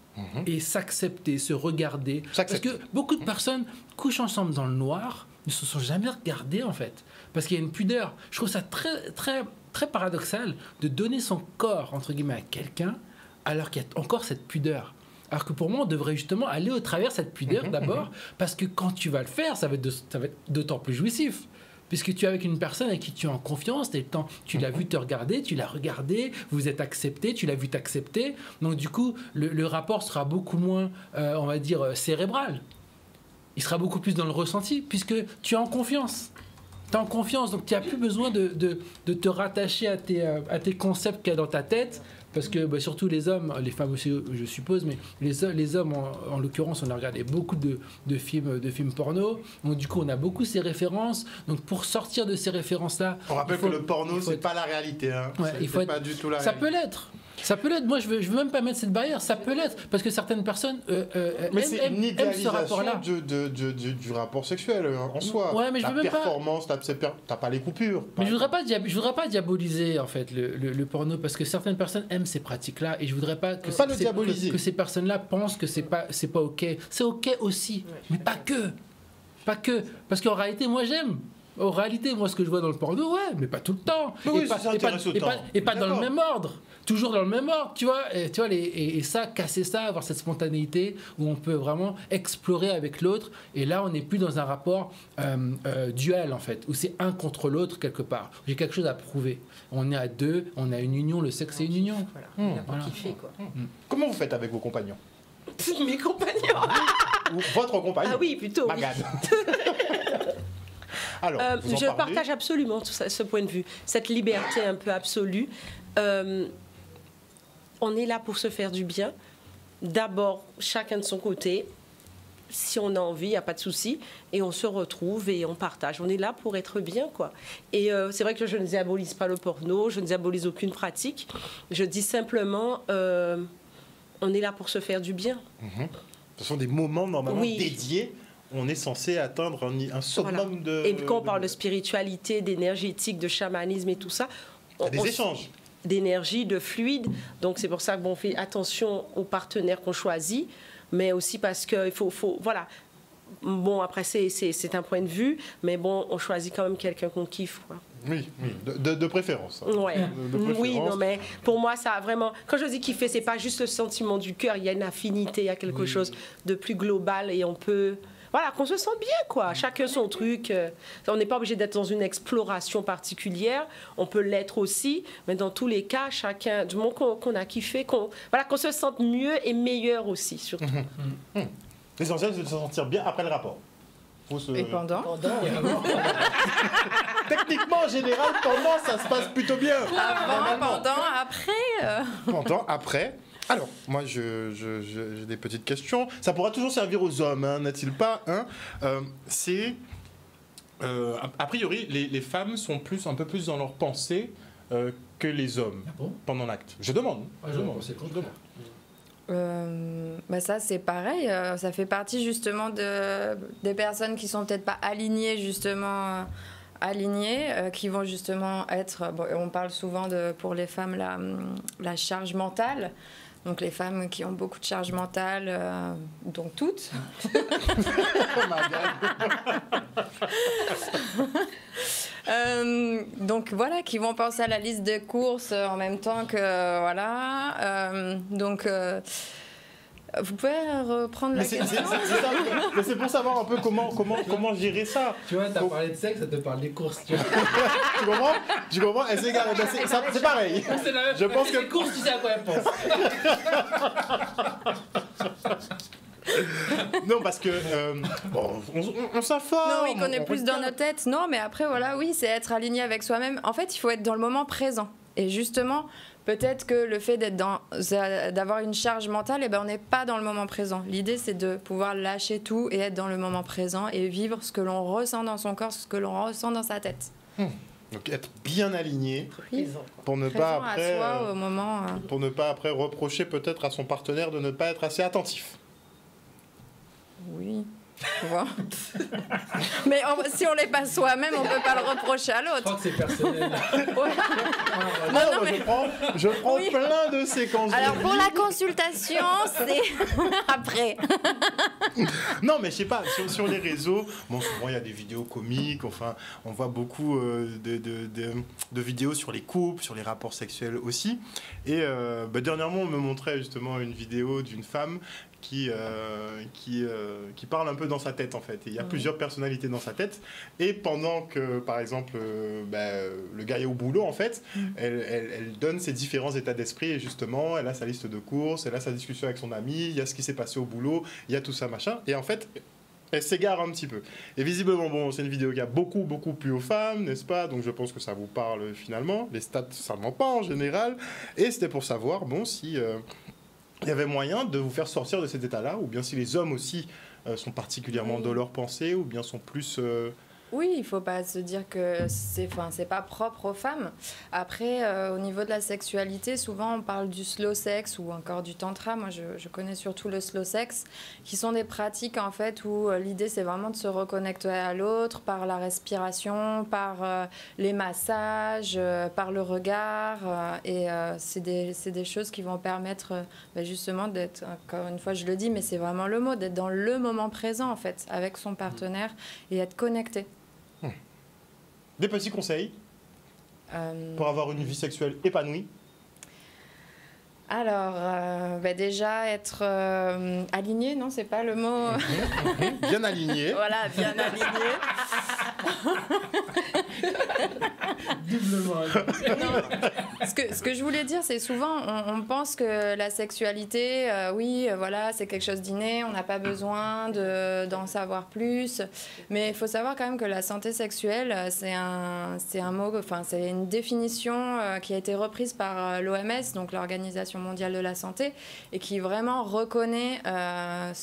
et s'accepter, se regarder. Parce que beaucoup de personnes couchent ensemble dans le noir, ne se sont jamais regardées en fait, parce qu'il y a une pudeur. Je trouve ça très, très, très paradoxal de donner son corps, entre guillemets, à quelqu'un, alors qu'il y a encore cette pudeur. Alors que pour moi, on devrait justement aller au travers de cette pudeur d'abord, parce que quand tu vas le faire, ça va être d'autant plus jouissif. Puisque tu es avec une personne avec qui tu es en confiance, tu l'as vu te regarder, tu l'as regardé, vous êtes accepté, tu l'as vu t'accepter. Donc du coup, le rapport sera beaucoup moins, on va dire, cérébral. Il sera beaucoup plus dans le ressenti, puisque tu es en confiance. Tu es en confiance, donc tu n'as plus besoin de te rattacher à tes concepts qu'il y a dans ta tête. Parce que surtout les hommes, les femmes aussi je suppose, mais les hommes en l'occurrence, on a regardé beaucoup de films porno, donc du coup on a beaucoup ces références, donc pour sortir de ces références-là... On rappelle que le porno c'est pas la réalité, hein. Ouais, c'est pas du tout la réalité. Ça peut l'être, moi je veux même pas mettre cette barrière, ça peut l'être, parce que certaines personnes mais c'est une aiment ce rapport-là. Du rapport sexuel en soi. Ouais, mais je veux même performance, t'as pas les coupures. Mais je voudrais pas diaboliser en fait le porno, parce que certaines personnes aiment ces pratiques-là, et je voudrais pas que ces personnes-là pensent que c'est pas ok. C'est ok aussi, mais pas que, parce qu'en réalité moi j'aime. En réalité, moi, ce que je vois dans le porno, ouais, mais pas tout le temps. Et pas dans le même ordre. Toujours dans le même ordre, tu vois. Et ça, casser ça, avoir cette spontanéité où on peut vraiment explorer avec l'autre. Et là, on n'est plus dans un rapport duel, en fait, où c'est un contre l'autre, quelque part. J'ai quelque chose à prouver. On est à deux, on a une union, le sexe, c'est une union. Voilà. Kiffer, quoi. Comment vous faites avec vos compagnons? Mes compagnons. Ou votre compagnon? Ah oui, plutôt. Magad. Alors, je partage absolument tout ça, ce point de vue, cette liberté un peu absolue. On est là pour se faire du bien. D'abord, chacun de son côté. Si on a envie, il n'y a pas de souci. Et on se retrouve et on partage. On est là pour être bien, quoi. Et c'est vrai que je ne diabolise pas le porno, je ne diabolise aucune pratique. Je dis simplement, on est là pour se faire du bien. Ce sont des moments normalement dédiés. On est censé atteindre un summum de... Et quand on parle de spiritualité, d'énergétique, de chamanisme et tout ça... des échanges. D'énergie, de fluide. Donc c'est pour ça qu'on fait attention aux partenaires qu'on choisit, mais aussi parce qu'il faut... Voilà. Bon, après, c'est un point de vue, mais bon, on choisit quand même quelqu'un qu'on kiffe, quoi. Oui, de préférence. Ouais. Oui, non, mais pour moi, ça a vraiment... Quand je dis kiffer, c'est pas juste le sentiment du cœur, il y a une affinité, il y a quelque chose de plus global et on peut... Voilà, qu'on se sente bien, quoi. Chacun son truc. On n'est pas obligé d'être dans une exploration particulière. On peut l'être aussi. Mais dans tous les cas, chacun, du moment qu'on a kiffé, qu'on se sente mieux et meilleur aussi, surtout. L'essentiel, c'est de se sentir bien après le rapport. Et pendant Techniquement, en général, pendant, ça se passe plutôt bien. Pendant, après Pendant, après. Alors, moi, j'ai des petites questions. Ça pourra toujours servir aux hommes, hein, n'est-il pas, hein? A priori, les femmes sont un peu plus dans leur pensée que les hommes pendant l'acte. Je demande. Ça, c'est pareil. Ça fait partie justement des personnes qui sont peut-être pas alignées, justement... qui vont justement être... on parle souvent, pour les femmes, la charge mentale. Donc les femmes qui ont beaucoup de charge mentale, donc toutes. Donc voilà, qui vont penser à la liste de courses en même temps que... Voilà. Vous pouvez reprendre la question. C'est pour savoir un peu comment gérer ça. Tu vois, t'as parlé de sexe, ça te parle des courses. Tu vois. Tu comprends c'est pareil. Je pense que les courses, tu sais à quoi elles pensent. Non, parce que on s'informe. Non, oui, qu'on est plus dans nos têtes. Non, mais après, voilà, oui, c'est être aligné avec soi-même. En fait, il faut être dans le moment présent. Et justement, peut-être que le fait d'avoir une charge mentale, on n'est pas dans le moment présent. L'idée, c'est de pouvoir lâcher tout et être dans le moment présent et vivre ce que l'on ressent dans son corps, ce que l'on ressent dans sa tête. Donc être bien aligné pour ne Présent pas après, à soi, au moment, pour ne pas après reprocher peut-être à son partenaire de ne pas être assez attentif. Oui. Tu vois. Mais si on l'est pas soi-même, on peut pas le reprocher à Je crois l'autre. que c'est personnel. Je prends Oui. plein de séquences. Alors de pour vie. la consultation, c'est après. Non, mais je sais pas, sur les réseaux, bon, souvent il y a des vidéos comiques, enfin, on voit beaucoup de vidéos sur les couples, sur les rapports sexuels aussi. Et dernièrement, on me montrait justement une vidéo d'une femme qui parle un peu dans sa tête, en fait. Et il y a plusieurs personnalités dans sa tête. Et pendant que, par exemple, le gars est au boulot, en fait, elle donne ses différents états d'esprit. Et justement, elle a sa liste de courses, elle a sa discussion avec son ami, il y a ce qui s'est passé au boulot, il y a tout ça, machin. Et en fait, elle s'égare un petit peu. Et visiblement, bon, c'est une vidéo qui a beaucoup plu aux femmes, n'est-ce pas? Donc je pense que ça vous parle finalement. Les stats, ça ne ment pas en général. Et c'était pour savoir, bon, si il y avait moyen de vous faire sortir de cet état-là, ou bien si les hommes aussi sont particulièrement dans leurs pensées, ou bien sont plus... Oui, il ne faut pas se dire que c'est pas propre aux femmes. Après, au niveau de la sexualité, souvent on parle du slow sex ou encore du tantra. Moi, je connais surtout le slow sex, qui sont des pratiques en fait où l'idée c'est vraiment de se reconnecter à l'autre par la respiration, par les massages, par le regard. C'est des choses qui vont permettre justement d'être, encore une fois je le dis, mais c'est vraiment le mot, d'être dans le moment présent en fait, avec son partenaire et être connecté. Des petits conseils pour avoir une vie sexuelle épanouie. Alors, déjà être aligné, non, c'est pas le mot. Bien aligné. Voilà, bien aligné. Doublement. Ce que je voulais dire, c'est souvent, on pense que la sexualité, voilà, c'est quelque chose d'inné, on n'a pas besoin d'en savoir plus. Mais il faut savoir quand même que la santé sexuelle, c'est un mot, enfin, c'est une définition qui a été reprise par l'OMS, donc l'Organisation mondiale de la santé, et qui vraiment reconnaît la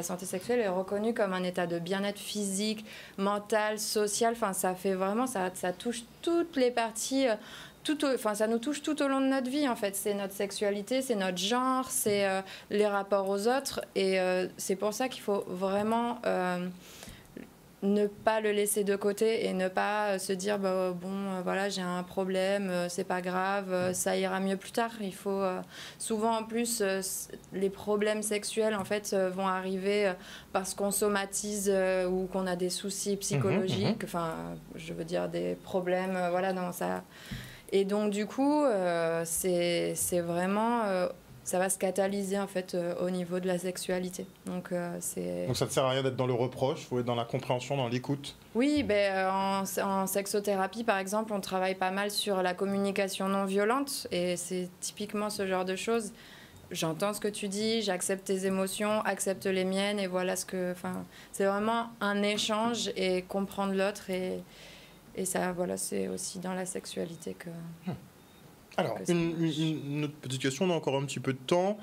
santé sexuelle est reconnue comme un état de bien-être physique, mental, social. Enfin, ça fait vraiment, ça touche toutes les parties. Ça nous touche tout au long de notre vie, en fait. C'est notre sexualité, c'est notre genre, c'est les rapports aux autres. Et c'est pour ça qu'il faut vraiment ne pas le laisser de côté et ne pas se dire voilà, j'ai un problème, c'est pas grave, ça ira mieux plus tard. Il faut souvent en plus les problèmes sexuels en fait vont arriver parce qu'on somatise ou qu'on a des soucis psychologiques, enfin je veux dire des problèmes voilà dans ça. Et donc du coup c'est vraiment ça va se catalyser en fait au niveau de la sexualité. Donc ça ne sert à rien d'être dans le reproche, il faut être dans la compréhension, dans l'écoute. Oui, en sexothérapie par exemple, on travaille pas mal sur la communication non violente et c'est typiquement ce genre de choses. J'entends ce que tu dis, j'accepte tes émotions, accepte les miennes et voilà c'est vraiment un échange et comprendre l'autre et ça voilà, c'est aussi dans la sexualité que... Alors, une autre petite question, on a encore un petit peu de temps.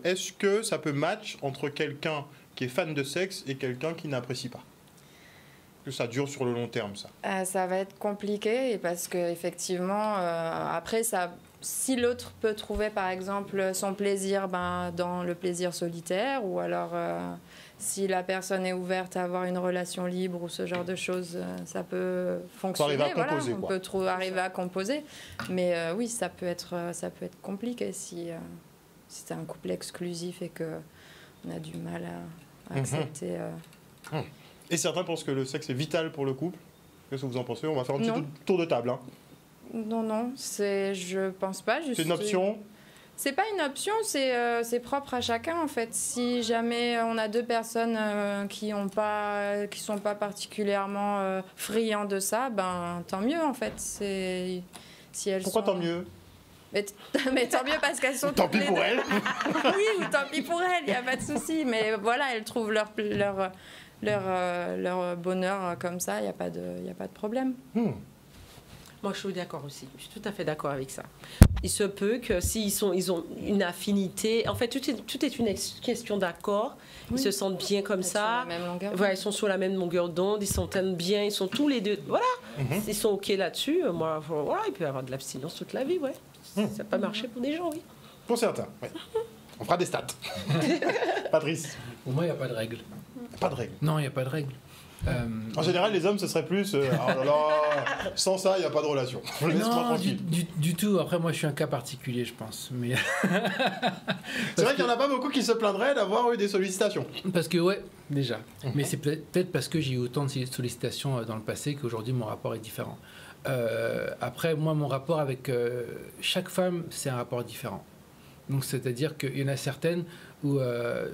Est-ce que ça peut match entre quelqu'un qui est fan de sexe et quelqu'un qui n'apprécie pas? Que ça dure sur le long terme, ça? Ça va être compliqué parce qu'effectivement, après, si l'autre peut trouver par exemple son plaisir dans le plaisir solitaire ou alors si la personne est ouverte à avoir une relation libre ou ce genre de choses, ça peut fonctionner. On peut arriver à composer, on peut arriver à composer. Mais oui, ça peut être compliqué si c'est un couple exclusif et qu'on a du mal à accepter. Et certains pensent que le sexe est vital pour le couple. Qu'est-ce que vous en pensez? On va faire un petit tour de table. Hein. Non, je pense pas. C'est une option? C'est pas une option, c'est propre à chacun en fait. Si jamais on a deux personnes qui sont pas particulièrement friands de ça, tant mieux en fait. Pourquoi tant mieux? Mais tant mieux parce qu'elles sont tant pis pour elles. Oui, tant pis pour elles, il n'y a pas de souci. Mais voilà, elles trouvent leur bonheur comme ça, il n'y a pas de problème. Moi, je suis d'accord aussi. Je suis tout à fait d'accord avec ça. Il se peut que ils ont une affinité. En fait, tout est une question d'accord. Ils se sentent bien comme ça. Sur la même longueur. Voilà, ils sont sur la même longueur d'onde. Ils s'entendent bien. Ils sont tous les deux. Voilà. Ils sont OK là-dessus. Moi, voilà, il peut y avoir de l'abstinence toute la vie, ouais. Ça peut marcher pour des gens, oui. Pour certains, oui. On fera des stats. Patrice. Pour moi, il n'y a pas de règle. Pas de règle. Non, il n'y a pas de règle. En général, les hommes, ce serait plus oh là là, sans ça, il n'y a pas de relation. Laisse-moi Non, tranquille. du tout. Après, moi, je suis un cas particulier, je pense. Mais C'est vrai qu'il n'y en a pas beaucoup qui se plaindraient d'avoir eu des sollicitations. parce que, ouais, déjà. Mais c'est peut-être parce que j'ai eu autant de sollicitations dans le passé qu'aujourd'hui, mon rapport est différent. Après, moi, mon rapport avec chaque femme, c'est un rapport différent. Donc, c'est-à-dire qu'il y en a certaines où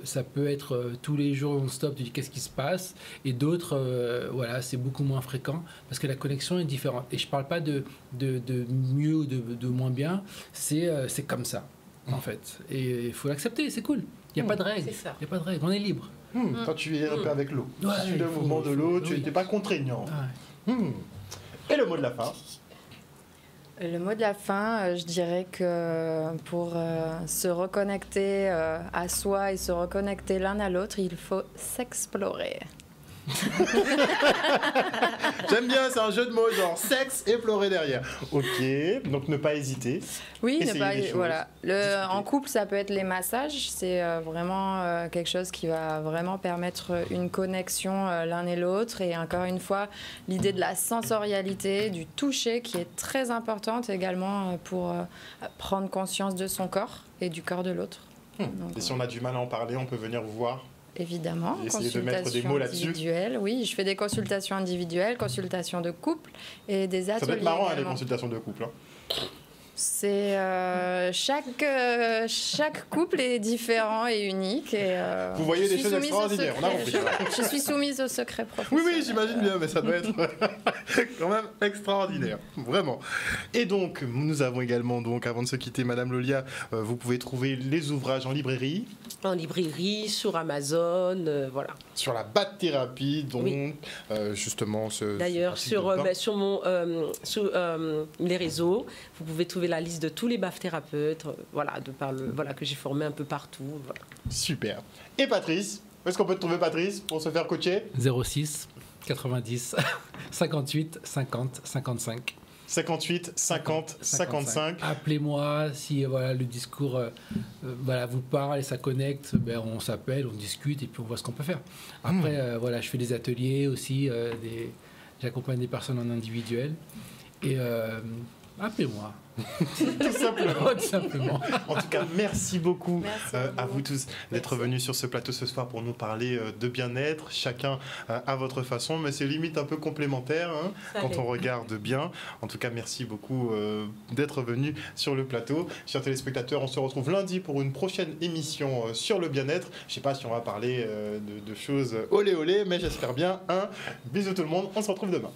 ça peut être tous les jours on-stop, tu dis qu'est-ce qui se passe, et d'autres, voilà, c'est beaucoup moins fréquent parce que la connexion est différente. Et je parle pas de mieux ou de moins bien, c'est comme ça, en fait. Et il faut l'accepter, c'est cool. Il n'y a pas de règle. C'est ça. Il n'y a pas de règle, on est libre. Quand tu es un peu avec l'eau. Ouais, Si tu es le mouvement de l'eau, tu n'es pas contraignant. Ouais. Et le mot de la fin. Le mot de la fin, je dirais que pour se reconnecter à soi et se reconnecter l'un à l'autre, il faut s'explorer. J'aime bien, c'est un jeu de mots, genre sexe et pleurer derrière. Ok, donc ne pas hésiter. Oui, Essayer des choses, voilà. discuter. En couple, ça peut être les massages. C'est vraiment quelque chose qui va vraiment permettre une connexion l'un et l'autre. Et encore une fois, l'idée de la sensorialité, du toucher, qui est très importante également pour prendre conscience de son corps et du corps de l'autre. Donc, Et si on a du mal à en parler, on peut venir vous voir. évidemment, Et essayer de mettre des mots là-dessus. individuelles. Oui, je fais des consultations individuelles, consultations de couple et des ateliers. Ça doit être marrant, hein, les également. consultations de couple. C'est chaque couple est différent et unique. Et, Vous voyez je des suis choses soumise au extraordinaires, on a secret. compris. Je suis soumise au secret Oui, professionnel. oui, j'imagine bien, mais ça doit être quand même extraordinaire, vraiment. Et donc, nous avons également, donc, avant de se quitter, Madame Lolia, vous pouvez trouver les ouvrages en librairie. En librairie, sur Amazon, voilà. Sur la bath-thérapie, donc, Oui. justement, D'ailleurs, ce pratique sur les réseaux, vous pouvez trouver la liste de tous les bath-thérapeutes, voilà, que j'ai formé un peu partout. Voilà. Super. Et Patrice, où est-ce qu'on peut te trouver, Patrice, pour se faire coacher? 06 90 58 50 55. 58 50 55. Appelez-moi si voilà, le discours voilà, vous parle et ça connecte, ben, on s'appelle, on discute et puis on voit ce qu'on peut faire. Après, voilà, je fais des ateliers aussi, j'accompagne des personnes en individuel et appelez-moi. Tout simplement. Tout simplement. En tout cas, merci beaucoup Merci à vous tous d'être venus sur ce plateau ce soir pour nous parler de bien-être, chacun à votre façon, mais c'est limite un peu complémentaire hein, quand on regarde bien. En tout cas, merci beaucoup d'être venus sur le plateau. Chers téléspectateurs, on se retrouve lundi pour une prochaine émission sur le bien-être. Je ne sais pas si on va parler de choses olé olé, mais j'espère bien. Bisous tout le monde, on se retrouve demain.